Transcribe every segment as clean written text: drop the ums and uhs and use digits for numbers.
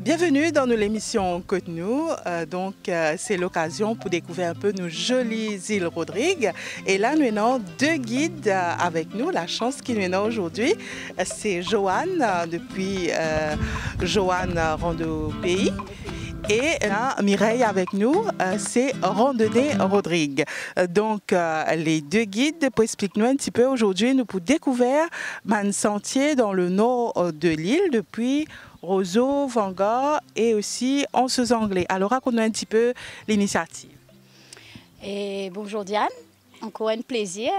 Bienvenue dans l'émission Côte-nous. C'est l'occasion pour découvrir un peu nos jolies îles Rodrigue. Et là, nous avons deux guides avec nous. La chance qu'il nous a aujourd'hui, c'est Joanne, depuis Joanne Rando Pays. Et là, Mireille avec nous, c'est Randonnée Rodrigue. Les deux guides pour expliquer nous un petit peu aujourd'hui, nous pour découvrir un sentier dans le nord de l'île depuis Roseau, Vanguard et aussi Anse-aux-Anglais. Alors, raconte-nous un petit peu l'initiative. Et bonjour Diane, encore un plaisir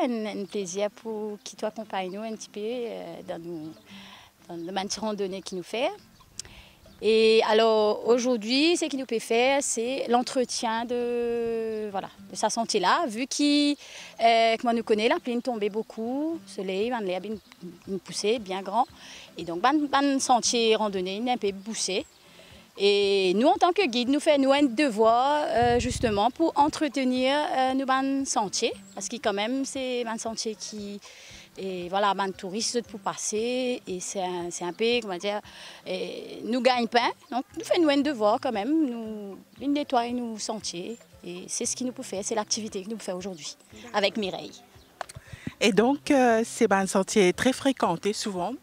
pour qui t'accompagne nous un petit peu dans le petit randonnée qui nous fait. Et alors aujourd'hui, ce qu'il nous peut faire, c'est l'entretien de ce sentier-là, vu comment nous connaît, la pluie tombait beaucoup, le soleil, une poussée bien grand. Et donc, un sentier randonnée, un peu bouché. Et nous, en tant que guide, nous faisons un devoir justement pour entretenir nos sentiers. Parce que quand même, c'est un sentier qui... Et voilà, les touristes pour passer, et c'est un peu, comment dire, nous gagnons pas. Donc, nous faisons un devoir quand même, nous nettoyer nos sentiers. Et c'est ce qu'il nous peut faire, c'est l'activité que nous faisons aujourd'hui, avec Mireille. Et donc, c'est un sentier très fréquenté souvent.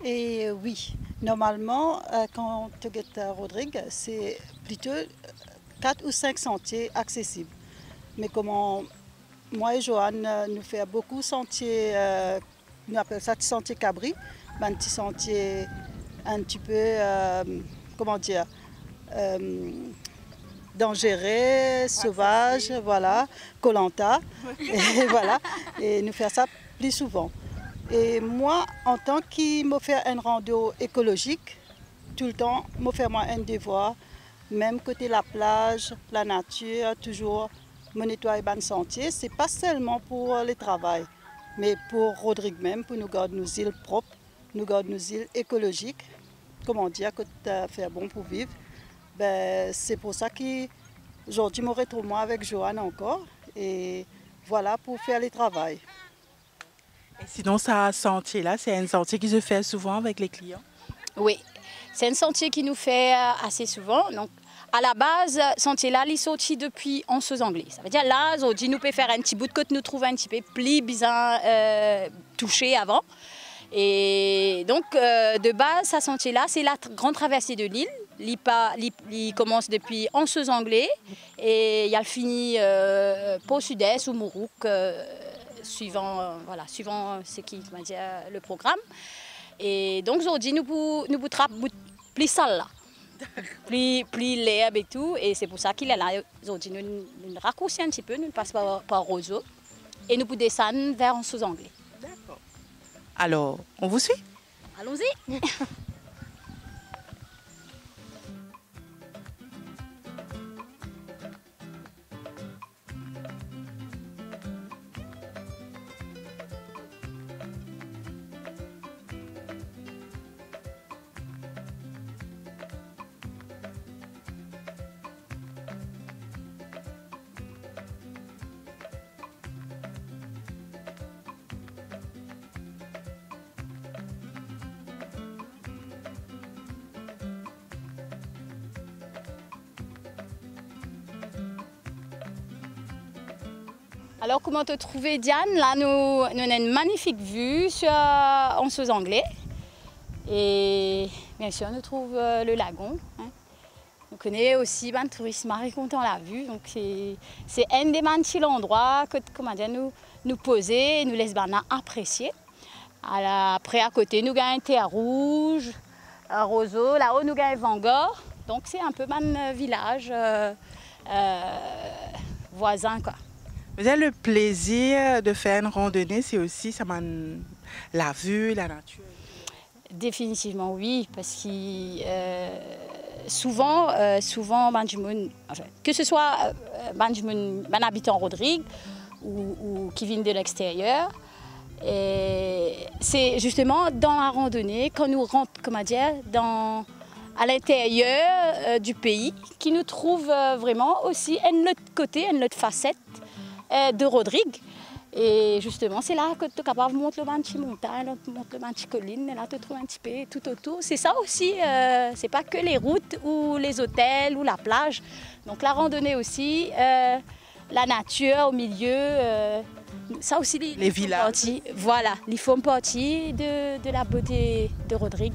Et oui, normalement, quand tu es à Rodrigue, c'est plutôt 4 ou 5 sentiers accessibles. Mais comment moi et Joanne, nous faisons beaucoup de sentiers, nous appelons ça sentier cabri, un petit sentier un petit peu, comment dire, dangereux, sauvage, voilà, Koh-Lanta, et voilà, et nous faisons ça plus souvent. Et moi, en tant que me faire un rando écologique, tout le temps, me faire moi un devoir, même côté la plage, la nature, toujours me nettoyer le sentier. Ce n'est pas seulement pour le travail, mais pour Rodrigue même, pour nous garder nos îles propres, nous garder nos îles écologiques. Comment dire, que faire bon pour vivre. Ben, c'est pour ça qu'aujourd'hui, je me retrouve moi avec Joanne encore. Et voilà, pour faire le travail. Et sinon, ce sentier-là, c'est un sentier qui se fait souvent avec les clients? Oui, c'est un sentier qui nous fait assez souvent. Donc, à la base, ce sentier-là, il est sorti depuis Anse-aux-Anglais. Ça veut dire là, aujourd'hui, nous pouvons faire un petit bout de côte, nous trouver un petit peu plus bien touché avant. Et donc, de base, ce sentier-là, c'est la grande traversée de l'île. Il commence depuis Anse-aux-Anglais et il finit pour sud-est ou Mourouk. Suivant ce qui va dire le programme. Et donc aujourd'hui, nous pouvons plus sale là, plus l'herbe et tout. Et c'est pour ça qu'il est là. Aujourd'hui, nous raccourcissons un petit peu, nous passons par Roseau et nous pouvons descendre vers Anse-aux-Anglais. D'accord. Alors, on vous suit? Allons-y. Alors, comment te trouver, Diane? Là, nous avons une magnifique vue sur Anse-aux-Anglais. Et bien sûr, nous trouve le lagon. Hein. On connaît aussi le tourisme content la vue. Donc, c'est un des petits endroits que nous poser et nous laisser apprécier. Après, à côté, nous avons un Terre Rouge, un Roseau. Là-haut, nous avons Vanguard. Donc, c'est un peu un village voisin, quoi. Vous avez le plaisir de faire une randonnée, c'est aussi la vue, la nature? Définitivement oui, parce que souvent, que ce soit un habitant Rodrigue ou qui vient de l'extérieur, c'est justement dans la randonnée, quand nous rentrons à l'intérieur du pays, qui nous trouve vraiment aussi un autre côté, une autre facette de Rodrigue. Et justement, c'est là que tu es capable de monter le petit montagne, monter le petit colline, et là tu trouves un petit peu tout autour. C'est ça aussi, c'est pas que les routes ou les hôtels ou la plage. Donc la randonnée aussi, la nature au milieu, ça aussi les villages. Voilà, ils font partie de la beauté de Rodrigue.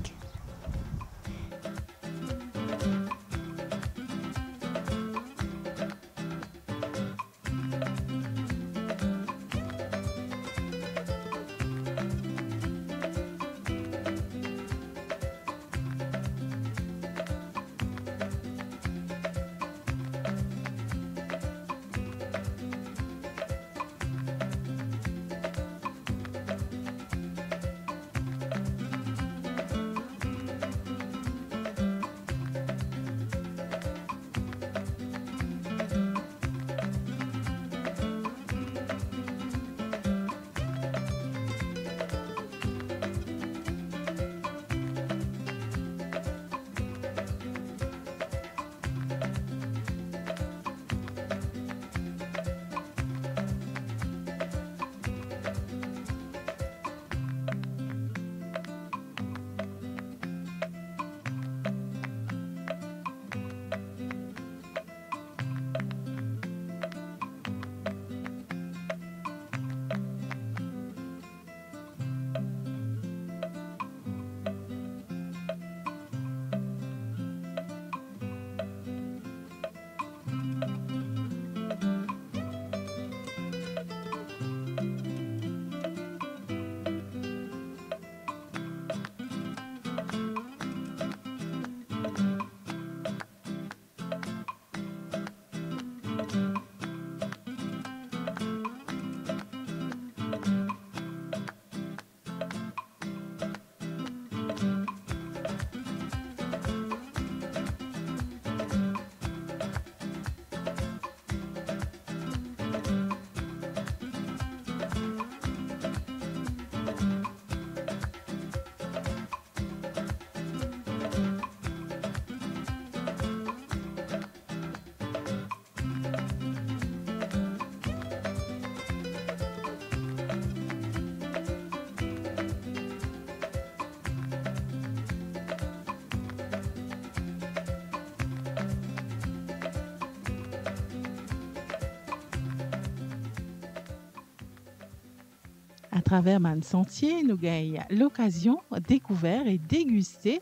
À travers Man Sentier, nous gagnons l'occasion de découvrir et déguster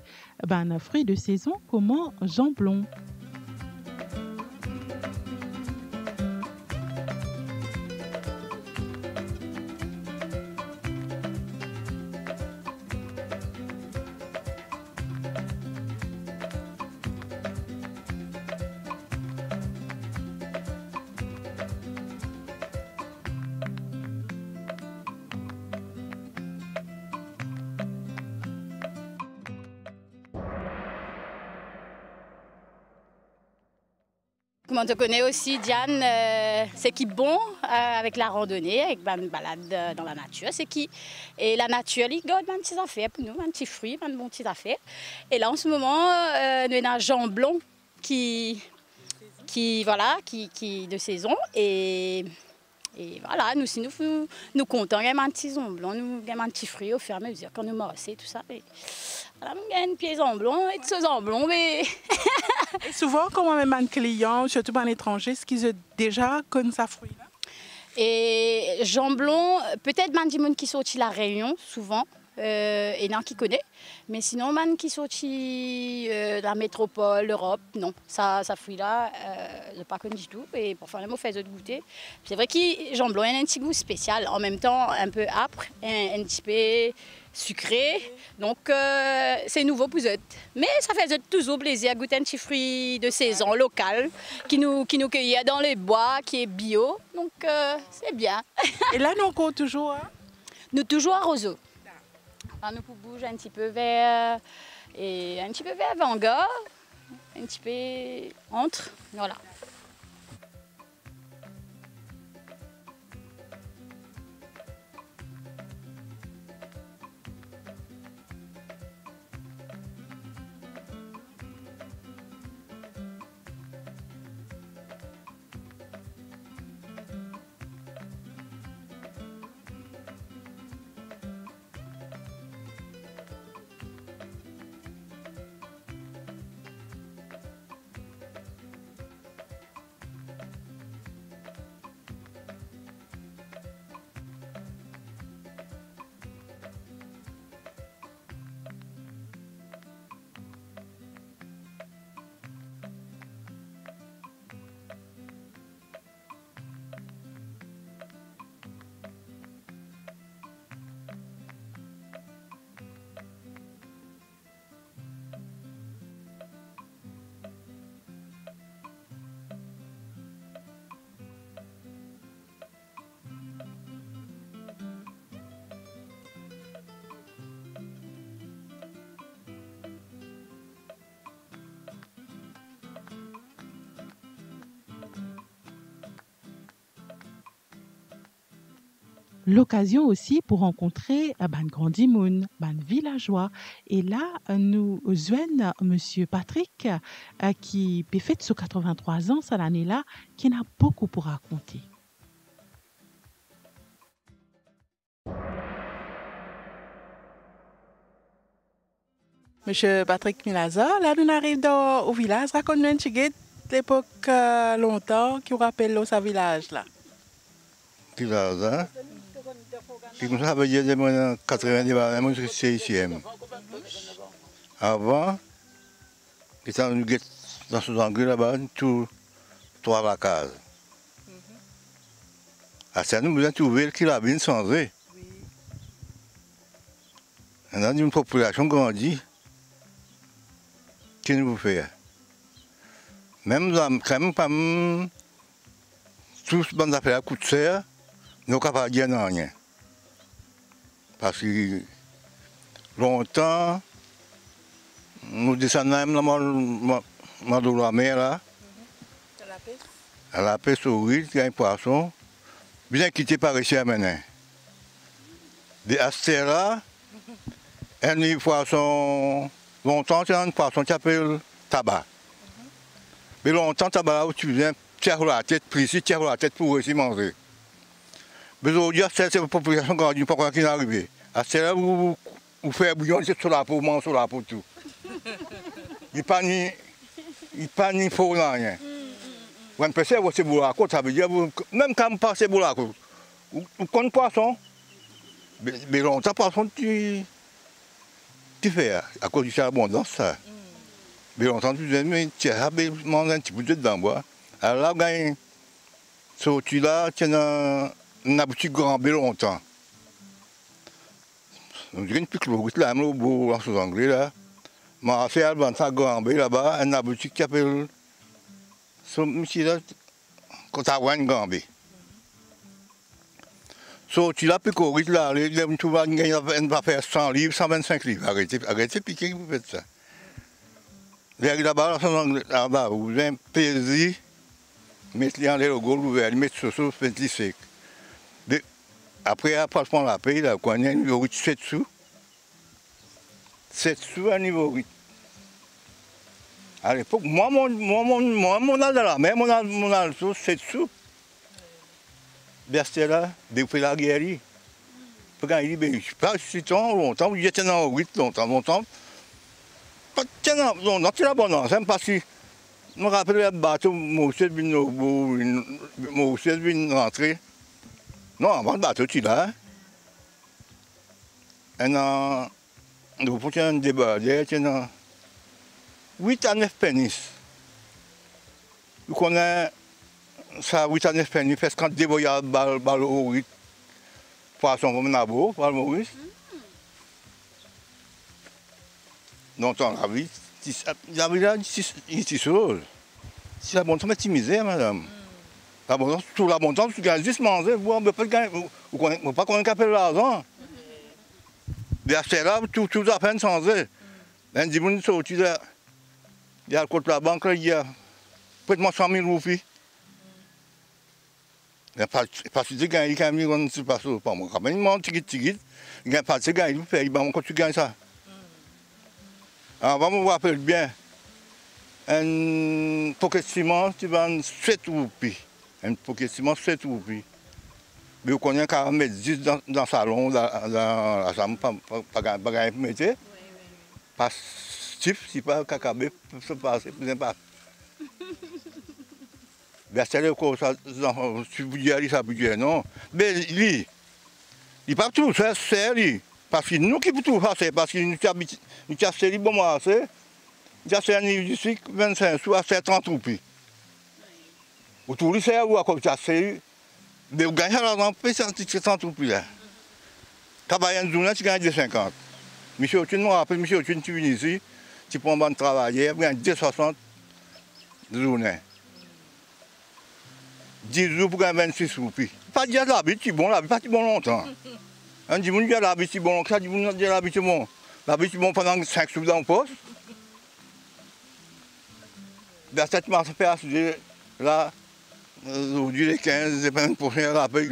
un fruit de saison comme jamblon. Comme on te connaît aussi, Diane, c'est qui bon avec la randonnée, avec une balade dans la nature, c'est qui. Et la nature, il garde des petites affaires pour nous, des petits fruits, des bonnes petites affaires. Et là, en ce moment, nous avons un jamblon qui de saison. Et voilà, nous, si nous comptons, nous avons un petit jamblon, nous avons un petit fruit au fur et à mesure quand nous marchons, tout ça. Et voilà, nous avons un pied jamblon et de ce jamblon, mais... Et souvent, quand on a même un client, surtout à l'étranger, ce qu'ils ont déjà comme ça fruit là. Et jamblon, peut-être man du monde qui sortit la Réunion souvent, et non qui connaît, mais sinon man qui sortit la métropole, l'Europe, non, ça fruit là, je pas connu du tout. Et pour faire le mot fait de goûter, c'est vrai que jamblon a un petit goût spécial, en même temps un peu âpre, un petit peu sucré, donc c'est nouveau pour eux. Mais ça fait toujours plaisir à goûter un petit fruit de saison local qui nous cueille dans les bois, qui est bio, donc c'est bien. Et là, nous encore toujours Nous toujours à Roseau. Là, nous bougeons un petit peu vers Vanguard, un petit peu entre, voilà. l'occasion aussi pour rencontrer ban grand monde, ban villageois. Et là, nous joignons Monsieur Patrick, qui peut fêter ses 83 ans cette année-là, qui n'a beaucoup pour raconter. Monsieur Patrick Milaza, là nous arrivons au village. Raconte-nous un petit peu l'époque longtemps qui vous rappelle ce village là. Village, hein? Puis comme ça, il y a des 90 c'est ici. Avant, dans ce angle là-bas, tout trois la case. À ça, nous avons trouvé qu'il a bien changé. On a une population grandie. Qu'est-ce que vous faites? Même pas tous les bonnes affaires à coup de serre, nous sommes capables de dire rien. Parce que longtemps, nous descendons dans la mer là, à la pêche au riz, il y a un poisson, bien quitté par ici à mener. Des astères là, un poisson. Longtemps, tu as un poisson qui s'appelle tabac. Mais longtemps, tabac, où tu viens, tu as la tête précise, tu as la tête pour réussir à manger. Mais aujourd'hui, c'est la population grandie, pas quoi qui est arrivé. C'est là où vous faites bouillon, c'est sur la peau, mange sur la peau, tout. Il n'y a pas ni faux, rien. Vous avez pensé que c'est boulaco, ça veut dire, même quand vous passez boulaco, vous connaissez poisson. Mais longtemps, poisson, tu fais, à cause de l'abondance, ça. Mais longtemps, tu as mangé un petit peu dedans, bois. Alors là, sorti là, tu as une boutique grand bé longtemps. On dirait une petite route là, au bout, en sous-anglais, là. Mais c'est un grand bé là-bas, une boutique qui s'appelle. Ici, là, quand tu as un grand bé. Sorti là, puis courir là, tu vas faire 100 livres, 125 livres. Arrêtez de piquer, vous faites ça. Là-bas, vous avez un plaisir, mettez les logos, vous allez mettre sur ça, faites-les sec. Après, franchement, la paye, là, quand il y a un niveau 7 sous. 7 sous à niveau 8. À l'époque, moi, mon âge de la mer, mon âge de 7 sous. C'était là, depuis la guerre. Quand il dit, je ne sais pas si longtemps, j'étais dans le 8 longtemps. Pas longtemps, c'est la bonne chose, parce que je me rappelle le bateau, Moussel vient rentrer. Non, avant le bateau, tu es là. Nous faisons un débat, il y a 8 à 9 pénis. Vous connaissez ça, 8 à 9 pénis, parce que quand il y a des balles au 8, poisson comme Nabo, par Maurice. Donc, on a vu, il y avait là 6 choses. C'est l'abondance de misère, madame. L'abondance, tout l'abondance, tu gagnes juste manger, vous ne pouvez pas qu'on ait l'argent. Mais à ce là, tout a fait changer. Un dimanche, il y a le côté de la banque, il y a pratiquement 100 000 roupies. Parce que tu gagnes, il ne sait pas ça. Quand même, il monte, il gagne pas de gagner, il paye, quand tu gagnes ça. Alors, on vous rappelle bien, un pocket ciment, tu vends 7 roupies. Un pocket ciment, 7 roupies. Mais vous connaissez qu'à mettre 10 dans le salon, dans la chambre, pas gagner pour mettre. Parce que si pas cacabé, ça passe, c'est pas. Mais c'est là que si vous dites ça, vous dites non. Mais lui, il pas tout ça, c'est lui. Parce que nous qui pouvons tout faire, parce que nous avons fait bon marché, nous avons fait un niveau d'ici 25 sous à 30 roupies. Autour de ça, vous avez mais vous gagnez l'argent, c'est 30 roupies là. Travailler une journée, tu gagnes 2,50. Monsieur Otun, moi, après Monsieur Otun, tu viens ici, tu prends un bon travail, tu gagnes 2,60 de journée. 10 jours pour gagner 26 roupies. Pas dire l'habitude, c'est bon, l'habitude, pas bon longtemps. Un dimanche, il y a l'habitude, bon, ça, dimanche, il y a l'habitude, bon. L'habitude, bon, pendant 5 sous dans le poste. Dans cette marche, là, aujourd'hui, les 15, c'est pas une prochaine rappel.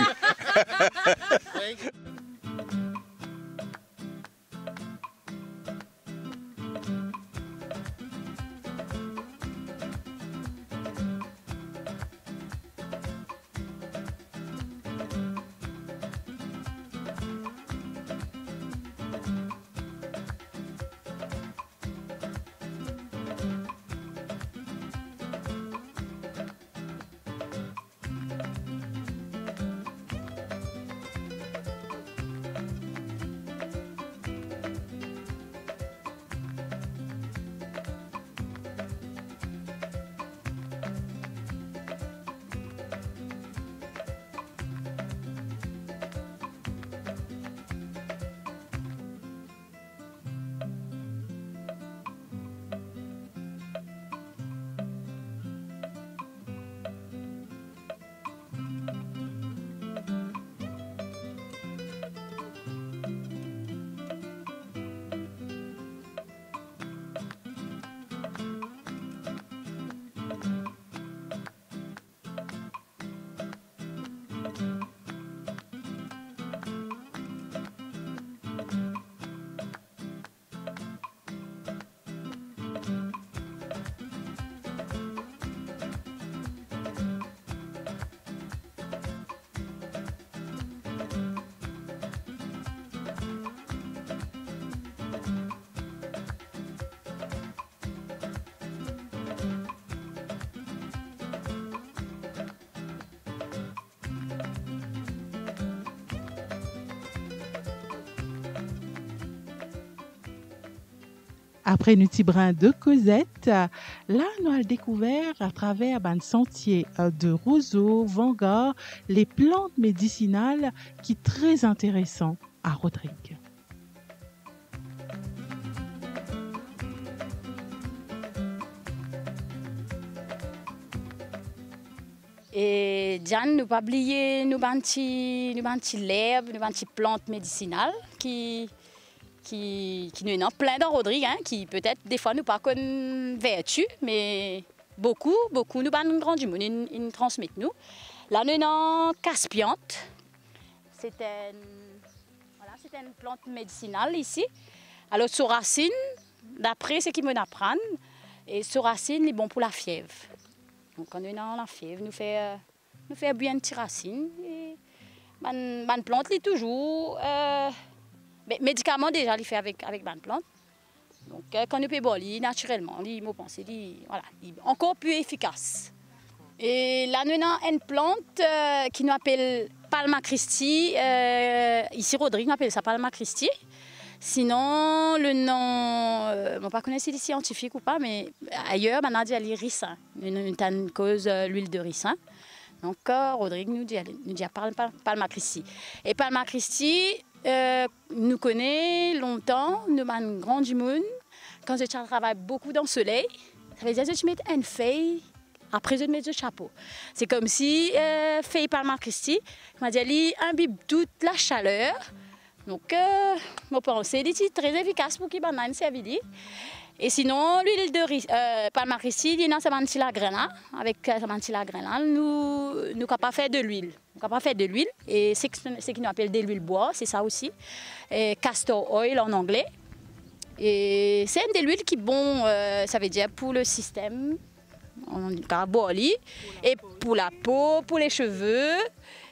Après un petit brin de Cosette, là, nous avons découvert à travers un sentier de roseaux, vanguard, les plantes médicinales qui sont très intéressant à Rodrigue. Et Diane, nous pas oublier nous banti l'herbe, nous banti plantes médicinales qui nous en plein dans Rodrigue, hein, qui peut-être des fois nous pas connaissent vertu, mais beaucoup nous ban grand du monde, ils nous transmettent nous. Là nous avons casse-piante. C'est une plante médicinale ici. Alors sur racine, d'après ce qu'ils m'apprennent, et sur racine, il est bon pour la fièvre. Donc quand nous avons la fièvre, nous fait bien une petite racine. Et ban plante est toujours mais médicaments déjà il fait avec ban plante. Donc quand nous peut boire naturellement, il me pense voilà, encore plus efficace. Et là nous avons une plante qui nous appelle Palma Christi. Ici Rodrigue appelle ça Palma Christi. Sinon le nom, je ne sais pas si c'est scientifique ou pas, mais ailleurs on a dit ricin. Une cause l'huile de ricin. Donc Rodrigue nous dit Palma Christi. Et Palma Christi nous connaît longtemps, nous avons grand du monde. Quand je travaille beaucoup dans le soleil, ça veut dire que je mets une feuille, après je mets le chapeau. C'est comme si feuille Palma Christi, m'a dit elle imbibe toute la chaleur. Donc je pense que c'est très efficace pour qu'il banane servir. Et sinon, l'huile de Palma Christi, il y a la graine. Avec la graine, nous sommes capables de faire de l'huile. Nous sommes capables de faire de l'huile. Et c'est ce qu'on appelle de l'huile bois, c'est ça aussi. Et castor oil en anglais. Et c'est une de l'huile qui est bon, ça veut dire pour le système, on dit et pour la peau, pour les cheveux.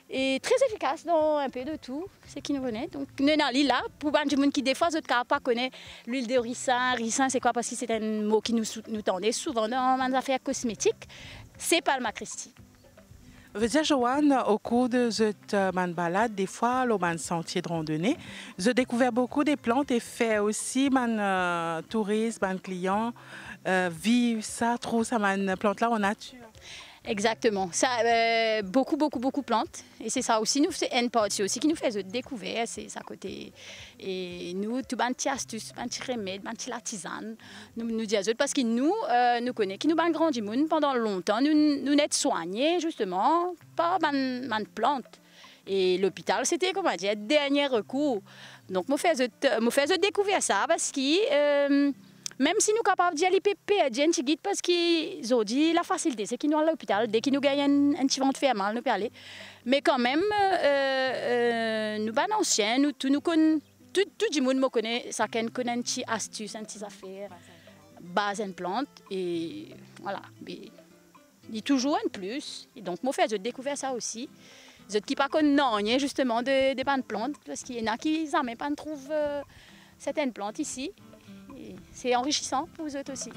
Et très efficace dans un peu de tout, ce qui nous venait. Donc, nous sommes là, pour les gens qui, des fois, ne pas connaissent l'huile de ricin. Ricin, c'est quoi? Parce que c'est un mot qui nous tendait souvent dans les affaires cosmétiques. C'est Palma Christi. Vous dire, Joanne, au cours de cette balade, des fois, le sentier de randonnée, j'ai découvert beaucoup de plantes et fait aussi touristes, clients, vivent ça, trop ça, plante là en nature. Exactement. Ça, beaucoup de plantes. Et c'est ça aussi, nous, c'est une partie aussi qui nous fait découvrir, c'est ça côté. Et nous, tout un petit astuce, un petit remède, un petit tisane, nous disons parce que nous connaissons, qui nous ban grand du monde pendant longtemps, nous n'êtes soignés justement par man plantes. Et l'hôpital, c'était, comment dire, dernier recours. Donc, moi, fais découvrir ça parce que Même si nous sommes capables d'y aller perdre un petit guide parce qu'ils ont dit la facilité, c'est qu'ils nous allons à l'hôpital. Dès qu'ils nous gagnent un petit vent de faire mal, nous peut aller. Mais quand même, nous sommes anciens, nous connaissons, tout le monde me connaît, ça connaît une petite astuce, une petite affaire, base une plante. Et voilà. Il y a toujours un plus. Et donc, moi, j'ai découvert ça aussi. Je ne pas connais justement des plantes parce qu'il y en a qui jamais pas trouvent certaines plantes ici. C'est enrichissant pour vous autres aussi.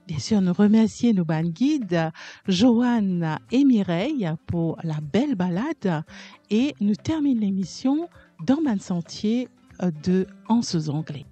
Bien sûr, nous remercions nos ban guides, Joanne et Mireille, pour la belle balade. Et nous terminons l'émission dans le sentier de Anses Anglais.